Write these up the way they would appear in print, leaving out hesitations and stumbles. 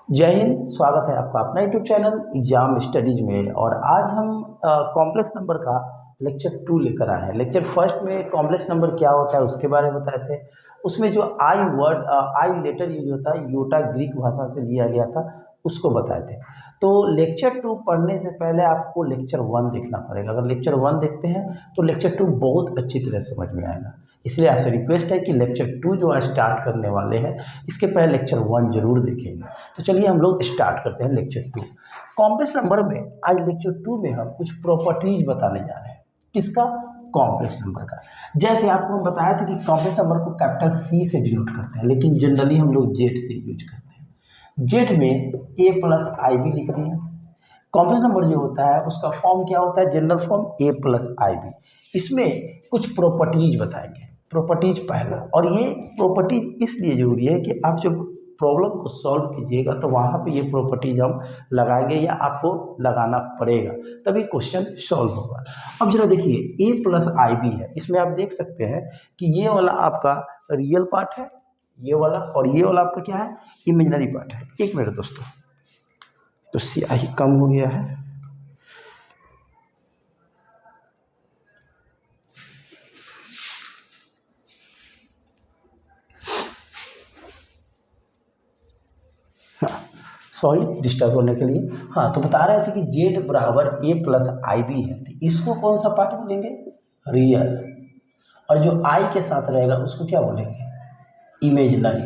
जय हिंद। स्वागत है आपका अपना यूट्यूब चैनल एग्जाम स्टडीज में। और आज हम कॉम्प्लेक्स नंबर का लेक्चर 2 लेकर आए हैं। लेक्चर फर्स्ट में कॉम्प्लेक्स नंबर क्या होता है उसके बारे में बताए थे। उसमें जो आई लेटर यूज होता है, योटा ग्रीक भाषा से लिया गया था, उसको बताए थे। तो लेक्चर 2 पढ़ने से पहले आपको लेक्चर 1 देखना पड़ेगा। अगर लेक्चर 1 देखते हैं तो लेक्चर 2 बहुत अच्छी तरह समझ में आएगा। इसलिए आपसे रिक्वेस्ट है कि लेक्चर 2 जो आज स्टार्ट करने वाले हैं, इसके पहले लेक्चर 1 जरूर देखेंगे। तो चलिए हम लोग स्टार्ट करते हैं लेक्चर 2। कॉम्प्लेक्स नंबर में आज लेक्चर 2 में हम कुछ प्रॉपर्टीज बताने जा रहे हैं। किसका? कॉम्प्लेक्स नंबर का। जैसे आपको हम बताया था कि कॉम्प्लेक्स नंबर को कैपिटल सी से डिनोट करते हैं, लेकिन जनरली हम लोग जेड से यूज करते हैं। जेड में ए प्लस आई बी लिख दिया। कॉम्प्लेक्स नंबर जो होता है उसका फॉर्म क्या होता है? जनरल फॉर्म ए प्लस आई बी। इसमें कुछ प्रॉपर्टीज बताएंगे। प्रॉपर्टीज पहला, और ये प्रॉपर्टीज इसलिए जरूरी है कि आप जब प्रॉब्लम को सॉल्व कीजिएगा तो वहाँ पे ये प्रॉपर्टीज हम लगाएंगे या आपको लगाना पड़ेगा, तभी क्वेश्चन सॉल्व होगा। अब जरा देखिए, ए प्लस आई बी है। इसमें आप देख सकते हैं कि ये वाला आपका रियल पार्ट है, ये वाला, और ये वाला आपका क्या है? इमेजिनरी पार्ट है। एक मिनट दोस्तों, तो स्याही कम हो गया है। सॉरी डिस्टर्ब होने के लिए। हाँ, तो बता रहे थे कि जेड बराबर ए प्लस आई बी है, तो इसको कौन सा पार्ट बोलेंगे? रियल। और जो आई के साथ रहेगा उसको क्या बोलेंगे? इमेजिनरी।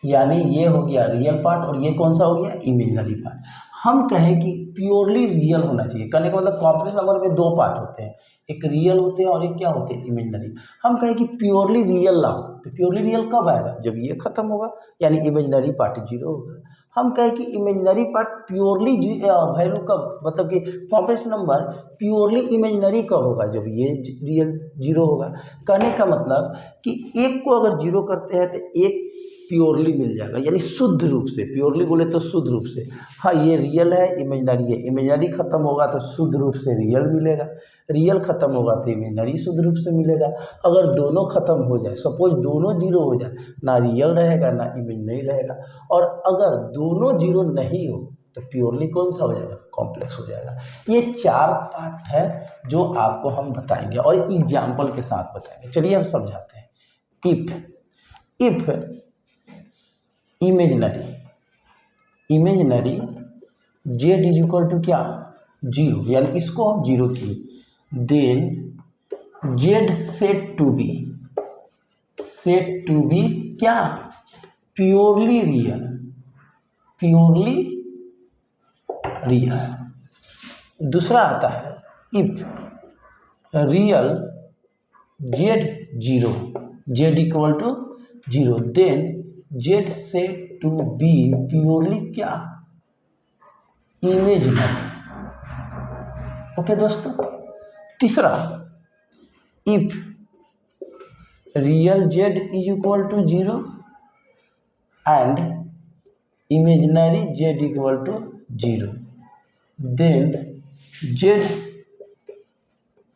यानी ये हो गया रियल पार्ट और ये कौन सा हो गया? Imaginary part. हम कहें कि प्योरली रियल होना चाहिए, कहने का मतलब कॉम्प्लेक्स नंबर में दो पार्ट होते हैं, एक रियल होते हैं और एक क्या होते हैं? इमेजिनरी। हम कहें कि प्योरली रियल ना हो, तो प्योरली रियल कब आएगा? जब ये खत्म होगा, यानी इमेजिनरी पार्ट जीरो होगा। हम कहें कि इमेजिनरी पार्ट प्योरली वैल्यू कब, मतलब कि कॉम्प्लेक्स नंबर प्योरली इमेजिनरी कब होगा? जब ये रियल जीरो होगा। कहने का मतलब कि एक को अगर जीरो करते हैं तो एक प्योरली मिल जाएगा, यानी शुद्ध रूप से। प्योरली बोले तो शुद्ध रूप से। हाँ, ये रियल है, इमेजिनरी है। इमेजिनरी खत्म होगा तो शुद्ध रूप से रियल मिलेगा, रियल खत्म होगा तो इमेजिनरी शुद्ध रूप से मिलेगा। अगर दोनों खत्म हो जाए, सपोज दोनों जीरो हो जाए, ना रियल रहेगा ना इमेजिनरी रहेगा। और अगर दोनों जीरो नहीं हो तो प्योरली कौन सा हो जाएगा? कॉम्प्लेक्स हो जाएगा। ये चार पार्ट है जो आपको हम बताएंगे और एग्जाम्पल के साथ बताएंगे। चलिए हम समझाते हैं। If imaginary z is equal to क्या? जीरो, यानी इसको हम जीरो किए, then Z set to be क्या? Purely real. दूसरा आता है if real z zero, z equal to zero, then Z set to be purely क्या? इमेजिनरी। ओके दोस्तों। तीसरा, if real z is equal to zero and imaginary z equal to zero, then Z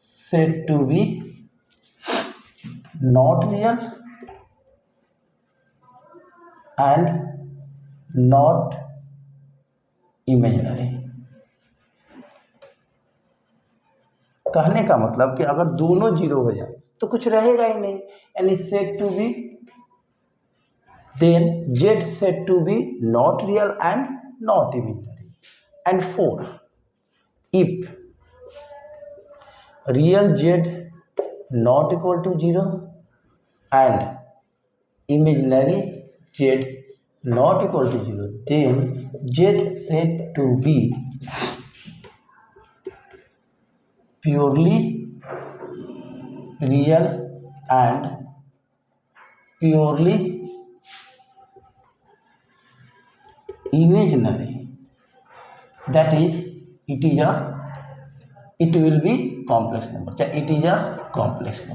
set to be not real and not imaginary. कहने का मतलब कि अगर दोनों zero हो जाए तो कुछ रहेगा ही नहीं, यानी said to be, then Z set to be not real and not imaginary. And four, if real Z not equal to zero and imaginary Z not equal to zero, then Z set to be purely real and purely imaginary, that is it will be complex number, it is a complex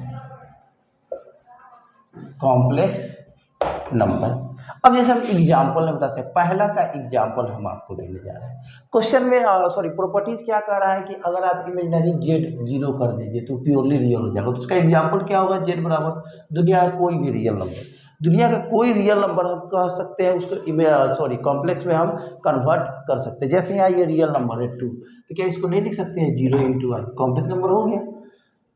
number। अब जैसे हम example में बताते हैं, पहला का example हम आपको देने जा रहे हैं। क्वेश्चन में प्रॉपर्टीज क्या कह रहा है कि अगर आप इमेजिनरी जेड जीरो कर दीजिए तो प्योरली रियल हो जाएगा। तो उसका एग्जाम्पल क्या होगा? जेड बराबर दुनिया का कोई भी रियल नंबर, दुनिया का कोई रियल नंबर हम कह सकते हैं उसको कॉम्प्लेक्स में हम कन्वर्ट कर सकते हैं। जैसे यहाँ ये रियल नंबर है 2, तो क्या इसको नहीं लिख सकते हैं 0 इंटू आई, कॉम्प्लेक्स नंबर हो गया।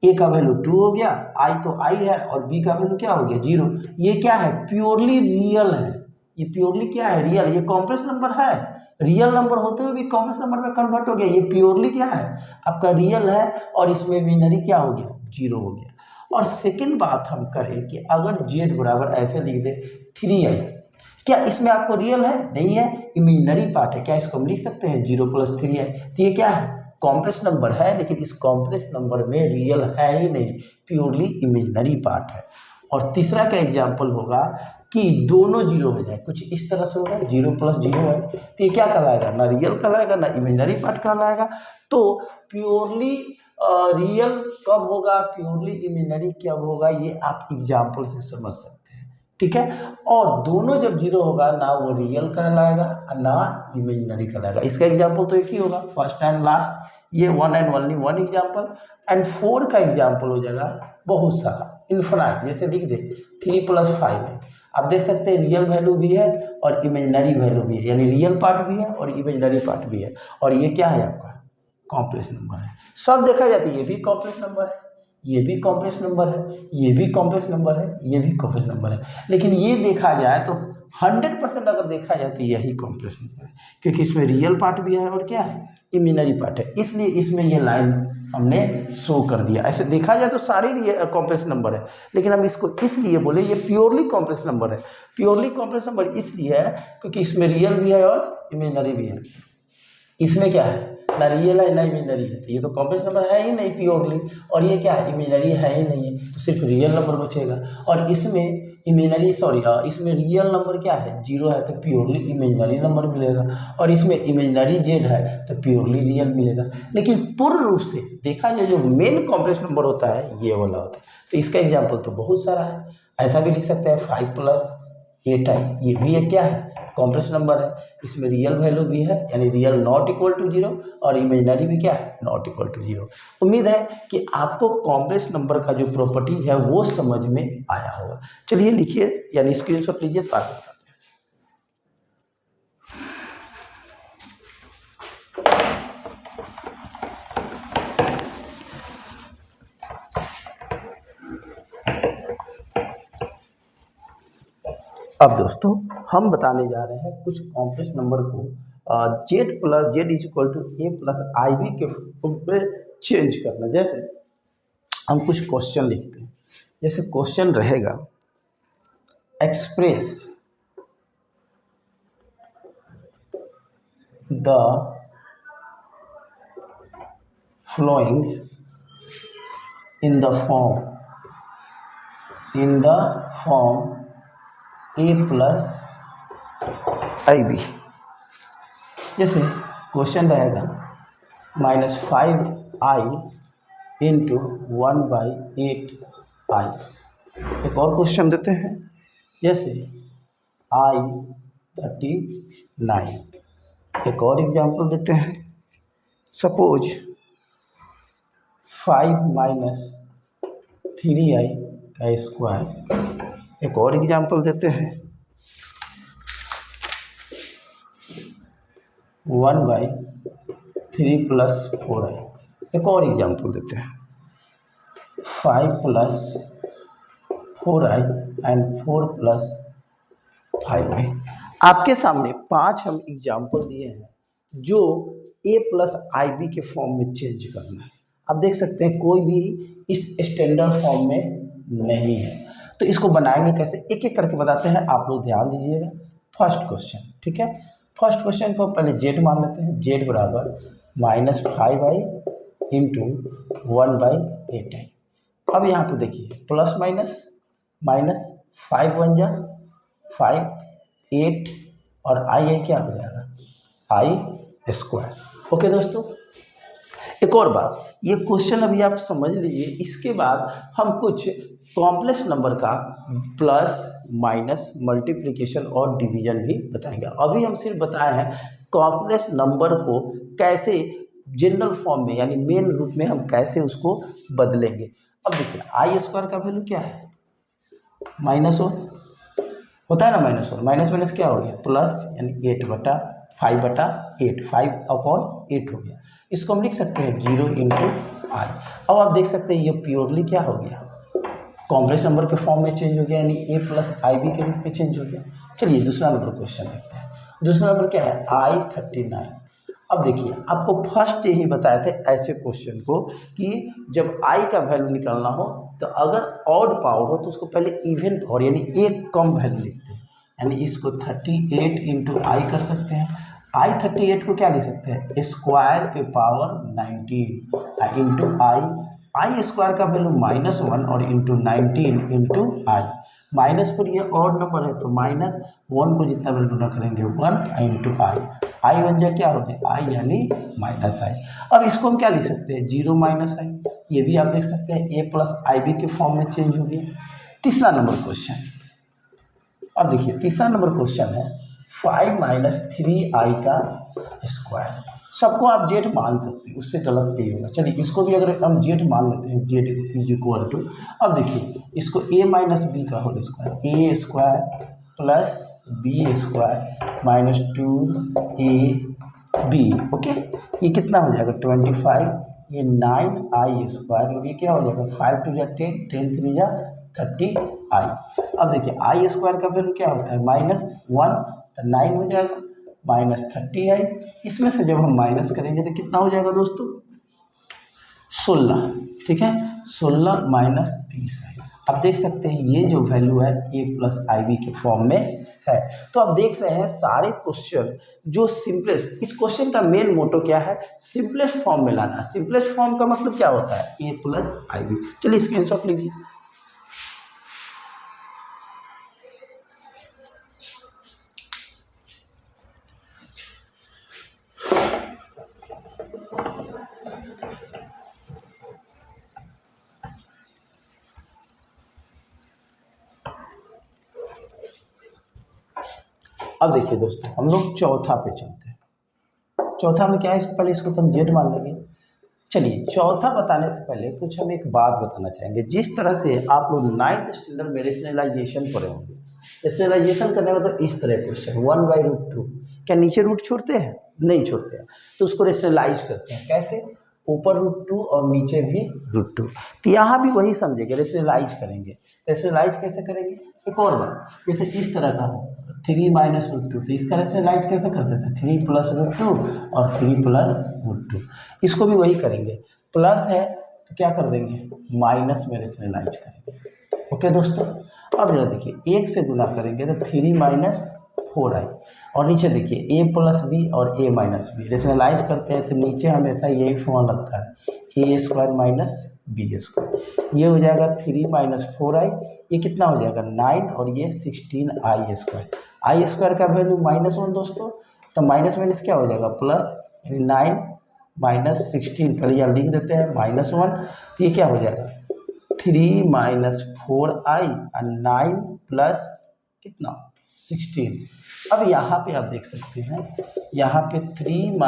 ए का वैल्यू 2 हो गया, आई तो आई है, और बी का वैल्यू क्या हो गया 0। ये क्या है, प्योरली रियल है, ये प्योरली क्या है, रियल। ये कॉम्प्लेक्स नंबर है, रियल नंबर होते हुए भी कॉम्प्लेक्स नंबर में कन्वर्ट हो गया, ये प्योरली क्या है आपका रियल है, और इसमें इमेजिनरी क्या हो गया 0 हो गया। और सेकंड बात हम करें कि अगर z बराबर ऐसे लिख दे 3i, क्या इसमें आपको रियल है, नहीं है, इमेजिनरी पार्ट है, क्या इसको हम लिख सकते हैं 0 + 3i। तो ये क्या है, कॉम्प्लेक्स नंबर है, लेकिन इस कॉम्प्लेक्स नंबर में रियल है ही नहीं, प्योरली इमेजिनरी पार्ट है। और तीसरा का एग्जाम्पल होगा कि दोनों 0 हो जाए, कुछ इस तरह से होगा 0 + 0 है, तो ये क्या कहलाएगा, ना रियल कहलाएगा ना इमेजिनरी पार्ट कहलाएगा। तो प्योरली रियल कब होगा, प्योरली इमेजिनरी कब होगा, ये आप एग्जाम्पल से समझ सकते हैं, ठीक है। और दोनों जब 0 होगा, ना वो रियल कहलाएगा ना इमेजिनरी कहलाएगा। इसका एग्जाम्पल तो एक ही होगा, फर्स्ट एंड लास्ट, ये one and only one example. And 4 का एग्जाम्पल हो जाएगा बहुत सारा, इन्फिनाइट, जैसे लिख दे 3 + 5 है। आप देख सकते हैं रियल वैल्यू भी है और इमेजिनरी वैल्यू भी है, यानी रियल पार्ट भी है और इमेजिनरी पार्ट भी है, और ये क्या है आपका कॉम्प्लेक्स नंबर है। सब देखा जाता है, ये भी कॉम्प्लेक्स नंबर है, ये भी कॉम्प्लेक्स नंबर है, ये भी कॉम्प्लेक्स नंबर है, ये भी कॉम्प्लेक्स नंबर है, लेकिन ये देखा जाए तो 100% अगर देखा जाए तो यही कॉम्प्लेक्स नंबर है, क्योंकि इसमें रियल पार्ट भी है और क्या है इमेजिनरी पार्ट है, इसलिए इसमें ये लाइन हमने शो कर दिया। ऐसे देखा जाए तो सारे कॉम्प्लेक्स नंबर है, लेकिन हम इसको इसलिए बोले ये प्योरली कॉम्प्लेक्स नंबर है। प्योरली कॉम्प्लेक्स नंबर इसलिए है क्योंकि इसमें रियल भी है और इमेजिनरी भी है। इसमें क्या है, ना रियल है ना इमेजिनरी है, तो ये तो कॉम्प्लेक्स नंबर है ही नहीं प्योरली, और ये क्या है इमेजिनरी है ही नहीं है, तो सिर्फ रियल नंबर बचेगा। और इसमें इसमें रियल नंबर क्या है 0 है, तो प्योरली इमेजिनरी नंबर मिलेगा, और इसमें इमेजिनरी z है तो प्योरली रियल मिलेगा। लेकिन पूर्ण रूप से देखा जाए जो मेन कॉम्प्लेक्स नंबर होता है ये वाला होता है। तो इसका एग्जाम्पल तो बहुत सारा है, ऐसा भी लिख सकते हैं 5 + 8i, ये भी एक क्या है कॉम्प्लेक्स नंबर है, इसमें रियल वैल्यू भी है, यानी रियल नॉट इक्वल टू 0, और इमेजिनरी भी क्या है नॉट इक्वल टू 0। उम्मीद है कि आपको कॉम्प्लेक्स नंबर का जो प्रॉपर्टीज है वो समझ में आया होगा। चलिए लिखिए, यानी स्क्रीनशॉट लीजिए तो आगे बताते हैं। अब दोस्तों हम बताने जा रहे हैं कुछ कॉम्प्लेक्स नंबर को z + z = a + ib के रूप में चेंज करना। जैसे हम कुछ क्वेश्चन लिखते हैं, जैसे क्वेश्चन रहेगा express the flowing in the form a + ib। जैसे क्वेश्चन रहेगा -5i × 1/8i। एक और क्वेश्चन देते हैं, जैसे i 39। एक और एग्जांपल देते हैं, सपोज 5 - 3i का स्क्वायर। एक और एग्जांपल देते हैं 1/3 + 4i। एक और एग्जांपल देते हैं 5 + 4i एंड 4 + 5i। आपके सामने 5 हम एग्जांपल दिए हैं जो a + ib के फॉर्म में चेंज करना है। आप देख सकते हैं कोई भी इस स्टैंडर्ड फॉर्म में नहीं है, तो इसको बनाएंगे कैसे, एक एक करके बताते हैं, आप लोग ध्यान दीजिएगा। फर्स्ट क्वेश्चन, ठीक है, फर्स्ट क्वेश्चन को पहले z मान लेते हैं, z बराबर -5i × 1/8i। अब यहाँ पे देखिए प्लस माइनस माइनस, 5 × 1 = 5, 8 और आई क्या हो जाएगा i²। ओके दोस्तों, एक और बात, ये क्वेश्चन अभी आप समझ लीजिए, इसके बाद हम कुछ कॉम्प्लेक्स नंबर का प्लस माइनस मल्टीप्लिकेशन और डिवीजन भी बताएंगे। अभी हम सिर्फ बताए हैं कॉम्प्लेक्स नंबर को कैसे जनरल फॉर्म में यानी मेन रूप में हम कैसे उसको बदलेंगे। अब देखिए i² का वैल्यू क्या है -1, होता है ना -1, माइनस माइनस क्या हो गया प्लस, यानी 8/5/8, 5/8 हो गया। इसको हम लिख सकते हैं 0 इंटू आई। अब आप देख सकते हैं ये प्योरली क्या हो गया, कॉम्प्लेक्स नंबर के फॉर्म में चेंज हो गया, यानी a प्लस आई बी के रूप में चेंज हो गया। चलिए दूसरा नंबर क्वेश्चन देखते हैं। दूसरा नंबर क्या है, I39। अब देखिए आपको फर्स्ट यही बताए थे ऐसे क्वेश्चन को कि जब i का वैल्यू निकालना हो तो अगर ऑड पावर हो तो उसको पहले इवन पावर यानी एक कम वैल्यू लिखते हैं, यानी इसको 38 इंटू आई कर सकते हैं। I38 को क्या लिख सकते हैं, स्क्वायर पे पावर 19 इंटू आई स्क्वायर का वैल्यू -1 और इंटू 19 इंटू आई। माइनस पर ये और नंबर है तो -1 को जितना वैल्यू न करेंगे 1 इंटू आई बन जाए क्या हो गया आई यानी -i। अब इसको हम क्या लिख सकते हैं 0 -i, ये भी आप देख सकते हैं a प्लस आई बी के फॉर्म में चेंज हो गया। तीसरा नंबर क्वेश्चन, अब देखिए तीसरा नंबर क्वेश्चन है 5 - 3i का स्क्वायर। सबको आप जेड मान सकते हैं, उससे गलत नहीं होगा। चलिए इसको भी अगर हम जेड मान लेते हैं, जेड इज इक्वल टू, अब देखिए इसको a माइनस बी का whole square, a square plus b square minus 2ab, okay. ये कितना हो जाएगा 25, ये 9i स्क्वायर और ये क्या हो जाएगा 5 2 जा 10, 10 3 जा 30i। अब देखिए आई स्क्वायर का वैल्यू क्या होता है -1, तो 9 हो जाएगा -30i। इसमें से जब हम माइनस करेंगे तो कितना हो जाएगा दोस्तों 16, ठीक है 16 माइनस 30i। आप देख सकते हैं ये जो वैल्यू है a प्लस आई बी के फॉर्म में है। तो आप देख रहे हैं सारे क्वेश्चन जो सिंपलेस्ट, इस क्वेश्चन का मेन मोटो क्या है, सिंपलेस्ट फॉर्म में लाना। सिंपलेस्ट फॉर्म का मतलब क्या होता है a प्लस आई बी। चलिए स्क्रीनशॉट लीजिए। अब देखिए दोस्तों हम लोग चौथा पे चलते हैं। चौथा में क्या है, पहले इसको तो हम जेड मान लेंगे। चलिए चौथा बताने से पहले कुछ हम एक बात बताना चाहेंगे। जिस तरह से आप लोग 9th स्टैंडर्ड में रेशनलाइजेशन पढ़े होंगे, रेशनलाइजेशन करने का तो इस तरह क्वेश्चन 1/√2, क्या नीचे रूट छोड़ते हैं, नहीं छोड़ते हैं, तो उसको रेशनलाइज करते हैं कैसे, ऊपर √2 और नीचे भी √2। तो यहाँ भी वही समझेंगे, रेशनलाइज करेंगे। रेशनलाइज कैसे करेंगे, एक और बात, जैसे इस तरह का हो 3 - √2, तो इसका रेशनलाइज कैसे करते थे 3 + √2 और 3 + √2। इसको भी वही करेंगे, प्लस है तो क्या कर देंगे माइनस में रेशनलाइज करेंगे। ओके दोस्तों, अब जरा देखिए 1 से गुना करेंगे तो 3 - 4i और नीचे देखिए a प्लस बी और a माइनस बी। रेशनलाइज करते हैं तो नीचे हमेशा यही फॉर्म लगता है a square minus B square. ये हो जाएगा 3 - 4i, ये कितना हो जाएगा 9 और ये 16i स्क्वायर। आई स्क्वायर का वैल्यू -1 दोस्तों, तो माइनस माइनस क्या हो जाएगा प्लस, यानी 9 - 16, पहले यहाँ लिख देते हैं -1, तो ये क्या हो जाएगा 3 - 4i और 9 प्लस कितना 16। अब यहाँ पे आप देख सकते हैं, यहाँ पे 3 -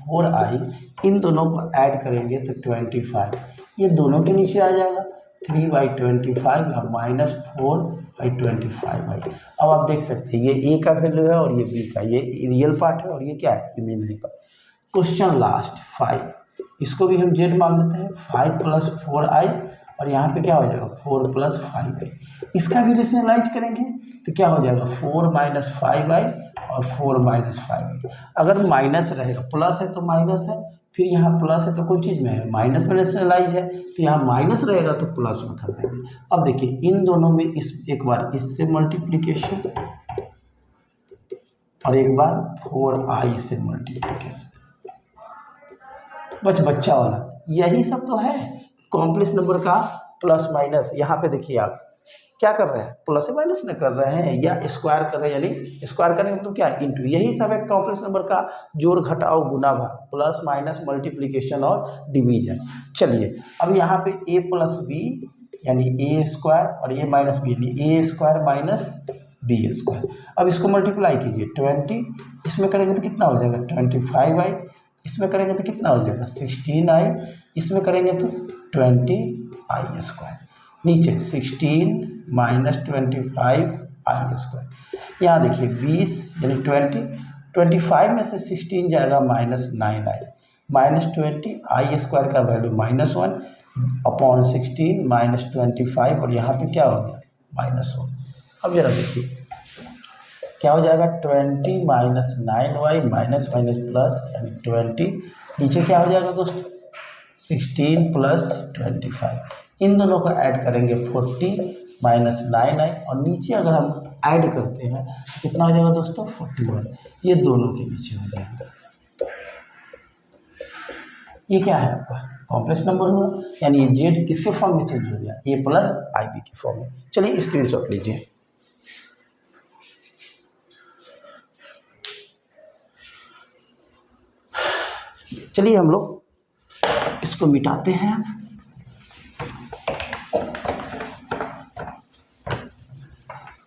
4i, इन दोनों को ऐड करेंगे तो 25, ये दोनों के नीचे आ जाएगा 3/25 और -4/25i। अब आप देख सकते हैं ये a का वैल्यू है और ये b का, ये रियल पार्ट है और ये क्या है इमेजिनरी पार्ट। क्वेश्चन लास्ट 5, इसको भी हम जेड मान लेते हैं 5 + 4i और यहाँ पे क्या हो जाएगा 4 + 5i। इसका भी रेशनलाइज करेंगे तो क्या हो जाएगा 4 - 5i और 4 - 5i। अगर माइनस रहेगा, प्लस है तो माइनस है, फिर यहाँ प्लस है तो कोई चीज़ में है माइनस में रेशनलाइज है, तो यहाँ माइनस रहेगा तो प्लस में कर देंगे। अब देखिए इन दोनों में इस एक बार इससे मल्टीप्लिकेशन और एक बार 4i से मल्टीप्लिकेशन, बच्चा वाला यही सब तो है कॉम्प्लेक्स नंबर का प्लस माइनस। यहाँ पे देखिए आप क्या कर रहे हैं प्लस माइनस में कर रहे हैं या स्क्वायर कर रहे हैं, यानी स्क्वायर करने मतलब क्या इंटू, यही सब है कॉम्प्लेक्स नंबर का जोड़ घटाव गुना भाग, प्लस माइनस मल्टीप्लिकेशन और डिवीजन। चलिए अब यहाँ पे a प्लस बी यानी a स्क्वायर और a माइनस बी यानी a square minus B square. अब इसको मल्टीप्लाई कीजिए 20, इसमें करेंगे तो कितना हो जाएगा 25i, इसमें करेंगे तो कितना हो जाएगा 16i, इसमें करेंगे तो 20i स्क्वायर। नीचे 16 - 25 आई स्क्वायर। यहाँ देखिए 20 यानी 25 में से 16 जाएगा -9i, -20 आई स्क्वायर का वैल्यू -1 अपॉन 16 -25 और यहाँ पे क्या हो गया -1। अब जरा देखिए क्या हो जाएगा 20 -9y माइनस माइनस प्लस यानी 20, नीचे क्या हो जाएगा दोस्तों 16 प्लस 25, इन दोनों को ऐड करेंगे 40 -9i और नीचे अगर हम ऐड करते हैं कितना हो जाएगा दोस्तों 41, ये दोनों के नीचे हो जाएगा। ये क्या है आपका कॉम्प्लेक्स नंबर हुआ, यानी ये जेड किसके फॉर्म में चेंज हो गया ए प्लस आई बी के फॉर्म में। चलिए स्क्रीनशॉट लीजिए। चलिए हम लोग इसको मिटाते हैं।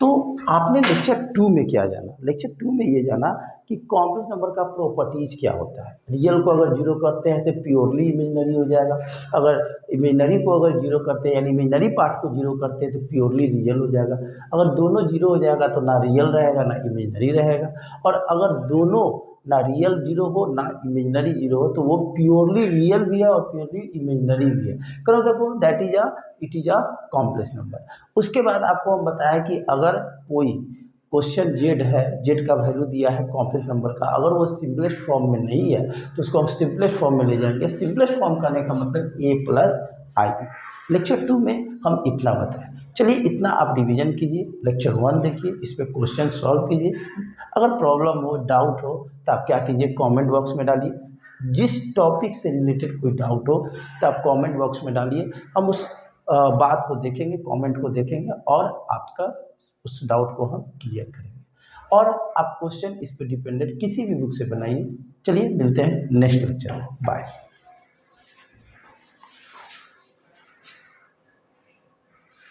तो आपने लेक्चर 2 में क्या जाना, लेक्चर 2 में ये जाना कि कॉम्प्लेक्स नंबर का प्रॉपर्टीज क्या होता है। रियल को अगर जीरो करते हैं तो प्योरली इमेजिनरी हो जाएगा, अगर इमेजिनरी को अगर जीरो करते हैं यानी इमेजिनरी पार्ट को जीरो करते हैं तो प्योरली रियल हो जाएगा। अगर दोनों जीरो हो जाएगा तो ना रियल रहेगा ना इमेजिनरी रहेगा, और अगर दोनों ना रियल जीरो हो ना इमेजिनरी जीरो हो तो वो प्योरली रियल भी है और प्योरली इमेजिनरी भी है। करो देखो that is it is a complex number. उसके बाद आपको हम बताया कि अगर कोई क्वेश्चन जेड है, जेड का वैल्यू दिया है कॉम्प्लेक्स नंबर का, अगर वो सिंपलेस्ट फॉर्म में नहीं है तो उसको हम सिंपलेस्ट फॉर्म में ले जाएंगे। सिंपलेस्ट फॉर्म करने का मतलब ए प्लस आई। लेक्चर 2 में हम इतना बताएं। चलिए इतना आप डिवीजन कीजिए, लेक्चर 1 देखिए, इस पर क्वेश्चन सॉल्व कीजिए। अगर प्रॉब्लम हो डाउट हो तो आप क्या कीजिए कमेंट बॉक्स में डालिए। जिस टॉपिक से रिलेटेड कोई डाउट हो तो आप कमेंट बॉक्स में डालिए, हम उस बात को देखेंगे, कमेंट को देखेंगे और आपका उस डाउट को हम क्लियर करेंगे। और आप क्वेश्चन इस पर डिपेंडेंट किसी भी बुक से बनाइए। चलिए मिलते हैं नेक्स्ट लेक्चर में, बाय।